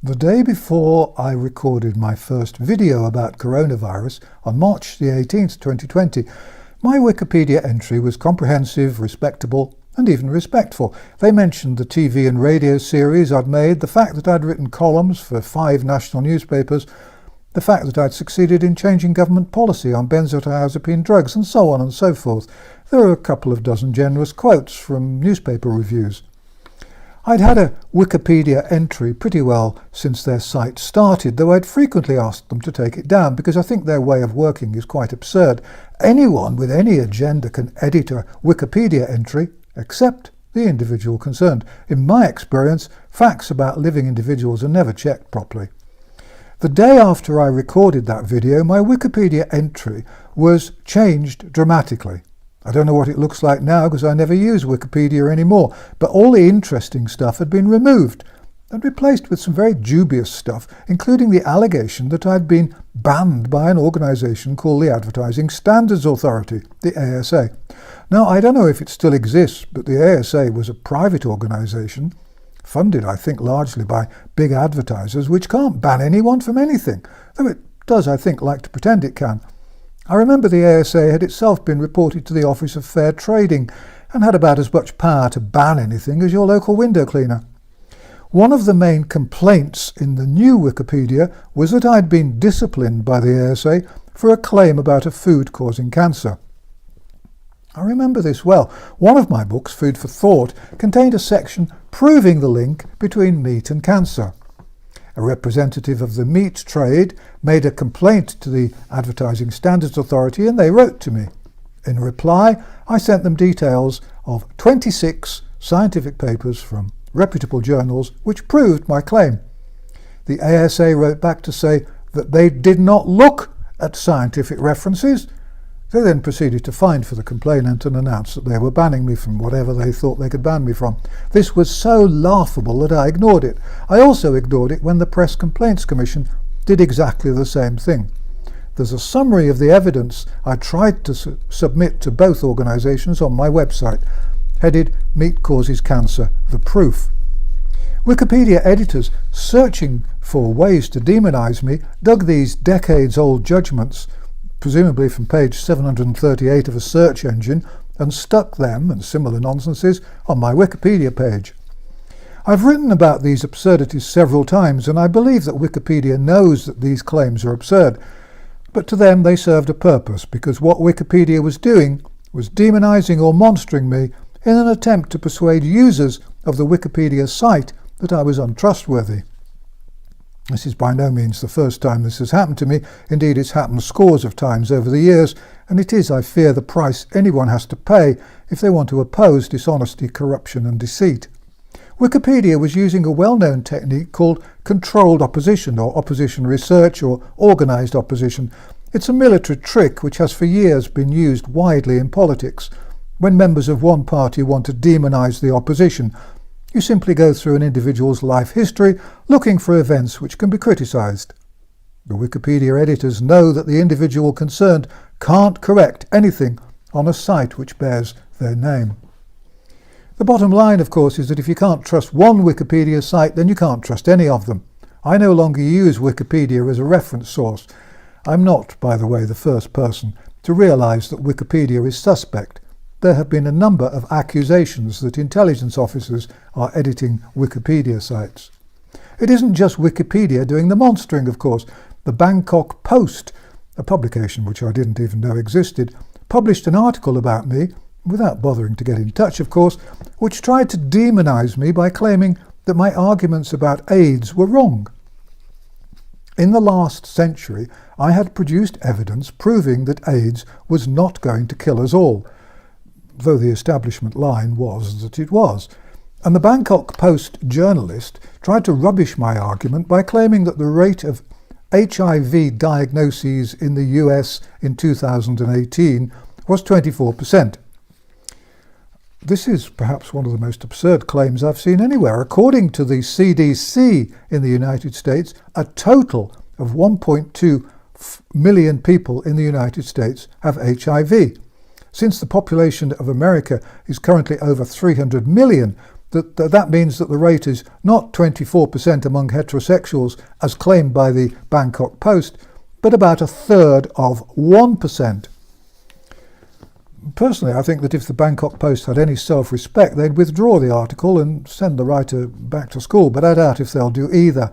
The day before I recorded my first video about coronavirus on March the 18th, 2020, my Wikipedia entry was comprehensive, respectable, and even respectful. They mentioned the TV and radio series I'd made, the fact that I'd written columns for 5 national newspapers, the fact that I'd succeeded in changing government policy on benzodiazepine drugs, and so on and so forth. There were a couple of dozen generous quotes from newspaper reviews. I'd had a Wikipedia entry pretty well since their site started, though I'd frequently asked them to take it down because I think their way of working is quite absurd. Anyone with any agenda can edit a Wikipedia entry, except the individual concerned. In my experience, facts about living individuals are never checked properly. The day after I recorded that video, my Wikipedia entry was changed dramatically. I don't know what it looks like now because I never use Wikipedia anymore, but all the interesting stuff had been removed and replaced with some very dubious stuff, including the allegation that I'd been banned by an organisation called the Advertising Standards Authority, the ASA. Now, I don't know if it still exists, but the ASA was a private organisation, funded, I think, largely by big advertisers, which can't ban anyone from anything, though it does, I think, like to pretend it can. I remember the ASA had itself been reported to the Office of Fair Trading and had about as much power to ban anything as your local window cleaner. One of the main complaints in the new Wikipedia was that I'd been disciplined by the ASA for a claim about a food causing cancer. I remember this well. One of my books, Food for Thought, contained a section proving the link between meat and cancer. A representative of the meat trade made a complaint to the Advertising Standards Authority and they wrote to me. In reply, I sent them details of 26 scientific papers from reputable journals which proved my claim. The ASA wrote back to say that they did not look at scientific references. They then proceeded to find for the complainant and announce that they were banning me from whatever they thought they could ban me from. This was so laughable that I ignored it. I also ignored it when the Press Complaints Commission did exactly the same thing. There's a summary of the evidence I tried to submit to both organisations on my website, headed Meat Causes Cancer, the Proof. Wikipedia editors searching for ways to demonise me dug these decades-old judgments, presumably from page 738 of a search engine, and stuck them and similar nonsenses on my Wikipedia page. I've written about these absurdities several times, and I believe that Wikipedia knows that these claims are absurd, but to them they served a purpose, because what Wikipedia was doing was demonising or monstering me in an attempt to persuade users of the Wikipedia site that I was untrustworthy. This is by no means the first time this has happened to me. Indeed, it's happened scores of times over the years, and it is, I fear, the price anyone has to pay if they want to oppose dishonesty, corruption and deceit. Wikipedia was using a well-known technique called controlled opposition, or opposition research, or organised opposition. It's a military trick which has for years been used widely in politics. When members of one party want to demonise the opposition, you simply go through an individual's life history looking for events which can be criticised. The Wikipedia editors know that the individual concerned can't correct anything on a site which bears their name. The bottom line, of course, is that if you can't trust one Wikipedia site, then you can't trust any of them. I no longer use Wikipedia as a reference source. I'm not, by the way, the first person to realise that Wikipedia is suspect. There have been a number of accusations that intelligence officers are editing Wikipedia sites. It isn't just Wikipedia doing the monstering, of course. The Bangkok Post, a publication which I didn't even know existed, published an article about me, without bothering to get in touch, of course, which tried to demonise me by claiming that my arguments about AIDS were wrong. In the last century, I had produced evidence proving that AIDS was not going to kill us all, though the establishment line was that it was. And the Bangkok Post journalist tried to rubbish my argument by claiming that the rate of HIV diagnoses in the US in 2018 was 24%. This is perhaps one of the most absurd claims I've seen anywhere. According to the CDC in the United States, a total of 1.2 million people in the United States have HIV. Since the population of America is currently over 300 million, that means that the rate is not 24% among heterosexuals, as claimed by the Bangkok Post, but about a third of 1%. Personally, I think that if the Bangkok Post had any self-respect, they'd withdraw the article and send the writer back to school, but I doubt if they'll do either.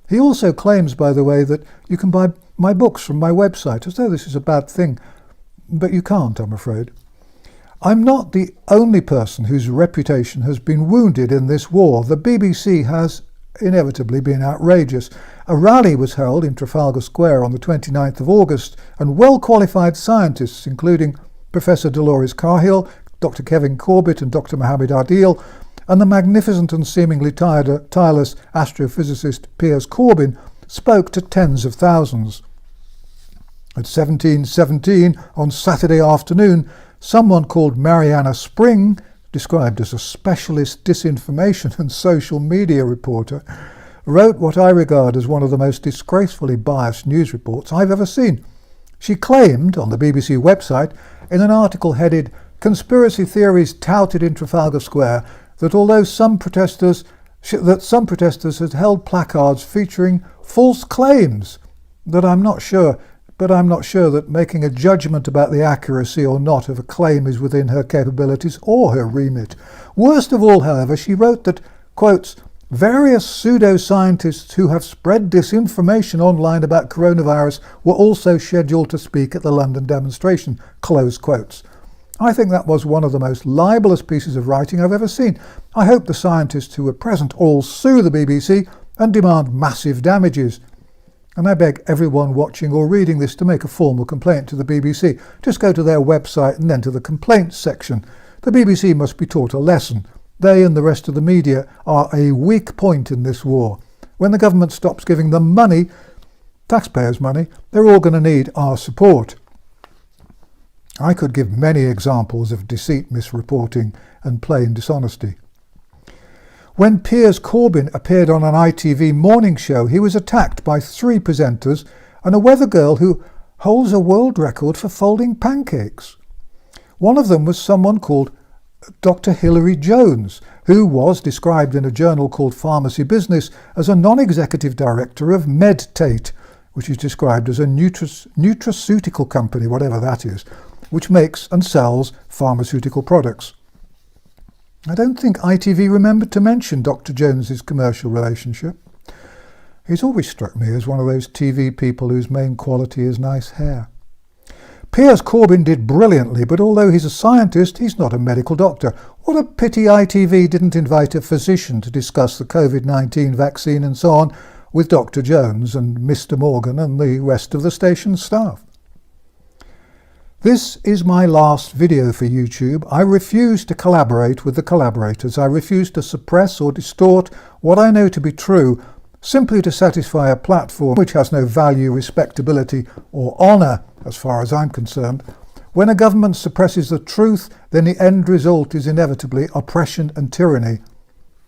He also claims, by the way, that you can buy my books from my website, as though this is a bad thing, but you can't, I'm afraid. I'm not the only person whose reputation has been wounded in this war. The BBC has inevitably been outrageous. A rally was held in Trafalgar Square on the 29th of August, and well-qualified scientists, including Professor Dolores Cahill, Dr. Kevin Corbett and Dr. Mohammed Adil, and the magnificent and seemingly tireless astrophysicist Piers Corbyn, spoke to tens of thousands. At 17:17 on Saturday afternoon, someone called Mariana Spring, described as a specialist disinformation and social media reporter, wrote what I regard as one of the most disgracefully biased news reports I've ever seen. She claimed on the BBC website, in an article headed "Conspiracy Theories Touted in Trafalgar Square," that although some protesters had held placards featuring false claims, I'm not sure that making a judgment about the accuracy or not of a claim is within her capabilities or her remit. Worst of all, however, she wrote that, quotes, "various pseudoscientists who have spread disinformation online about coronavirus were also scheduled to speak at the London demonstration," close quotes. I think that was one of the most libelous pieces of writing I've ever seen. I hope the scientists who were present all sue the BBC and demand massive damages. And I beg everyone watching or reading this to make a formal complaint to the BBC. Just go to their website and then to the complaints section. The BBC must be taught a lesson. They and the rest of the media are a weak point in this war. When the government stops giving them money, taxpayers' money, they're all going to need our support. I could give many examples of deceit, misreporting and plain dishonesty. When Piers Corbyn appeared on an ITV morning show, he was attacked by 3 presenters and a weather girl who holds a world record for folding pancakes. One of them was someone called Dr. Hilary Jones, who was described in a journal called Pharmacy Business as a non-executive director of Medtate, which is described as a nutraceutical company, whatever that is, which makes and sells pharmaceutical products. I don't think ITV remembered to mention Dr. Jones's commercial relationship. He's always struck me as one of those TV people whose main quality is nice hair. Piers Corbyn did brilliantly, but although he's a scientist, he's not a medical doctor. What a pity ITV didn't invite a physician to discuss the COVID-19 vaccine and so on with Dr. Jones and Mr. Morgan and the rest of the station's staff. This is my last video for YouTube. I refuse to collaborate with the collaborators. I refuse to suppress or distort what I know to be true simply to satisfy a platform which has no value, respectability or honour as far as I'm concerned. When a government suppresses the truth, then the end result is inevitably oppression and tyranny.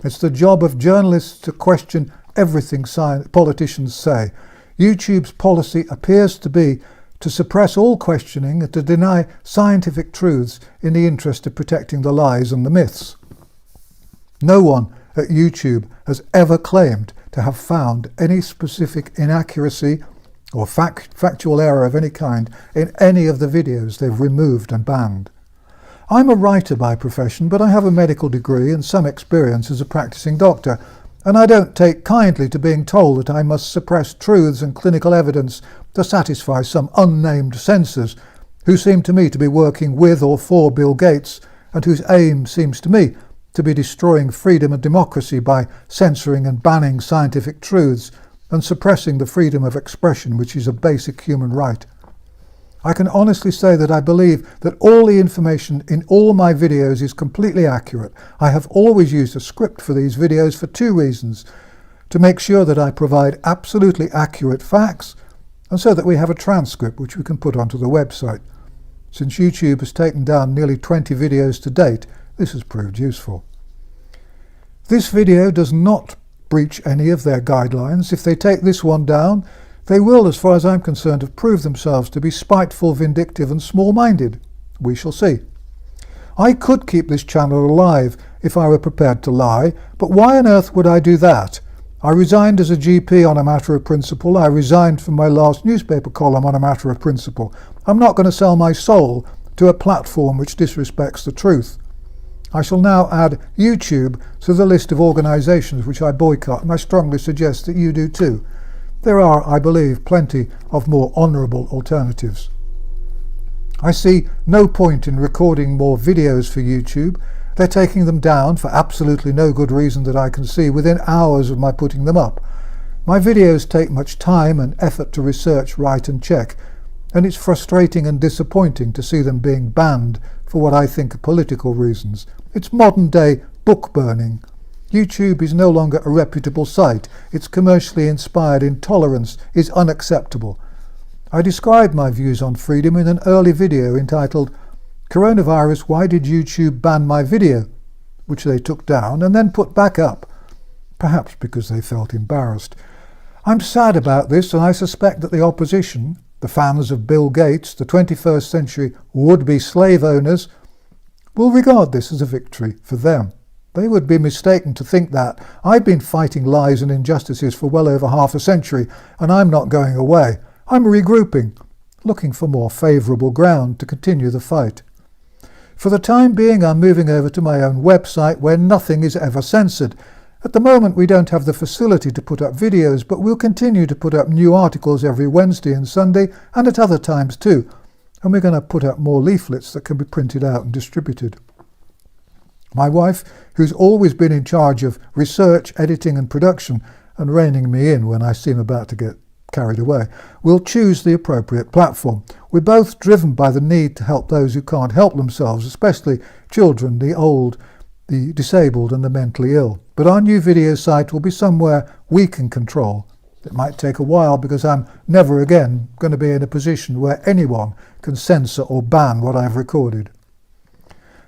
It's the job of journalists to question everything politicians say. YouTube's policy appears to be to suppress all questioning and to deny scientific truths in the interest of protecting the lies and the myths. No one at YouTube has ever claimed to have found any specific inaccuracy or factual error of any kind in any of the videos they've removed and banned. I'm a writer by profession, but I have a medical degree and some experience as a practicing doctor, and I don't take kindly to being told that I must suppress truths and clinical evidence to satisfy some unnamed censors who seem to me to be working with or for Bill Gates and whose aim seems to me to be destroying freedom and democracy by censoring and banning scientific truths and suppressing the freedom of expression, which is a basic human right. I can honestly say that I believe that all the information in all my videos is completely accurate. I have always used a script for these videos for 2 reasons: to make sure that I provide absolutely accurate facts, and so that we have a transcript which we can put onto the website. Since YouTube has taken down nearly 20 videos to date, this has proved useful. This video does not breach any of their guidelines. If they take this one down, they will, as far as I'm concerned, have proved themselves to be spiteful, vindictive and small-minded. We shall see. I could keep this channel alive if I were prepared to lie, but why on earth would I do that? I resigned as a GP on a matter of principle. I resigned from my last newspaper column on a matter of principle. I'm not going to sell my soul to a platform which disrespects the truth. I shall now add YouTube to the list of organisations which I boycott, and I strongly suggest that you do too. There are, I believe, plenty of more honourable alternatives. I see no point in recording more videos for YouTube. They're taking them down for absolutely no good reason that I can see within hours of my putting them up. My videos take much time and effort to research, write and check, and it's frustrating and disappointing to see them being banned for what I think are political reasons. It's modern day book burning. YouTube is no longer a reputable site. Its commercially inspired intolerance is unacceptable. I described my views on freedom in an early video entitled Coronavirus, Why Did YouTube Ban My Video?, which they took down and then put back up, perhaps because they felt embarrassed. I'm sad about this, and I suspect that the opposition, the fans of Bill Gates, the 21st century would-be slave owners, will regard this as a victory for them. They would be mistaken to think that. I've been fighting lies and injustices for well over half a century, and I'm not going away. I'm regrouping, looking for more favourable ground to continue the fight. For the time being, I'm moving over to my own website where nothing is ever censored. At the moment, we don't have the facility to put up videos, but we'll continue to put up new articles every Wednesday and Sunday, and at other times too. And we're going to put up more leaflets that can be printed out and distributed. My wife, who's always been in charge of research, editing and production, and reining me in when I seem about to get carried away, will choose the appropriate platform. We're both driven by the need to help those who can't help themselves, especially children, the old, the disabled and the mentally ill. But our new video site will be somewhere we can control. It might take a while because I'm never again going to be in a position where anyone can censor or ban what I've recorded.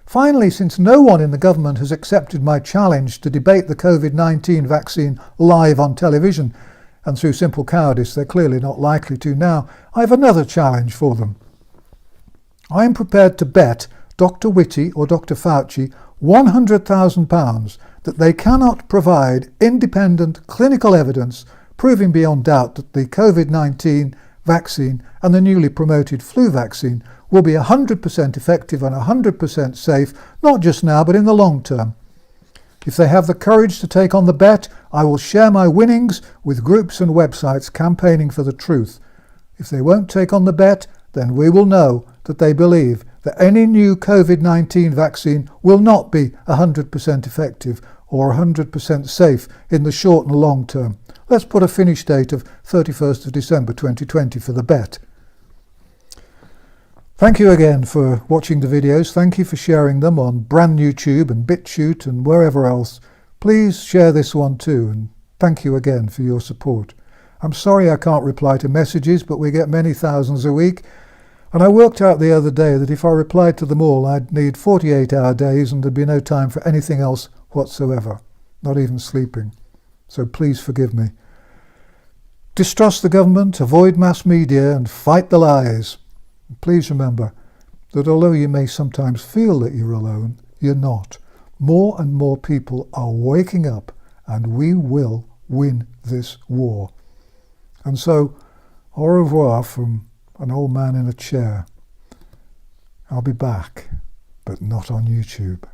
Finally, since no one in the government has accepted my challenge to debate the COVID-19 vaccine live on television, and through simple cowardice they're clearly not likely to now, I have another challenge for them. I am prepared to bet Dr. Whitty or Dr. Fauci £100,000 that they cannot provide independent clinical evidence proving beyond doubt that the COVID-19 vaccine and the newly promoted flu vaccine will be 100% effective and 100% safe, not just now but in the long term. If they have the courage to take on the bet, I will share my winnings with groups and websites campaigning for the truth. If they won't take on the bet, then we will know that they believe that any new COVID-19 vaccine will not be 100% effective or 100% safe in the short and long term. Let's put a finish date of 31st of December 2020 for the bet. Thank you again for watching the videos. Thank you for sharing them on brand YouTube and BitChute and wherever else. Please share this one too, and thank you again for your support. I'm sorry I can't reply to messages, but we get many thousands a week, and I worked out the other day that if I replied to them all, I'd need 48-hour days and there'd be no time for anything else whatsoever, not even sleeping. So please forgive me. Distrust the government, avoid mass media, and fight the lies. Please remember that although you may sometimes feel that you're alone, you're not. More and more people are waking up, and we will win this war. And so, au revoir from an old man in a chair. I'll be back, but not on YouTube.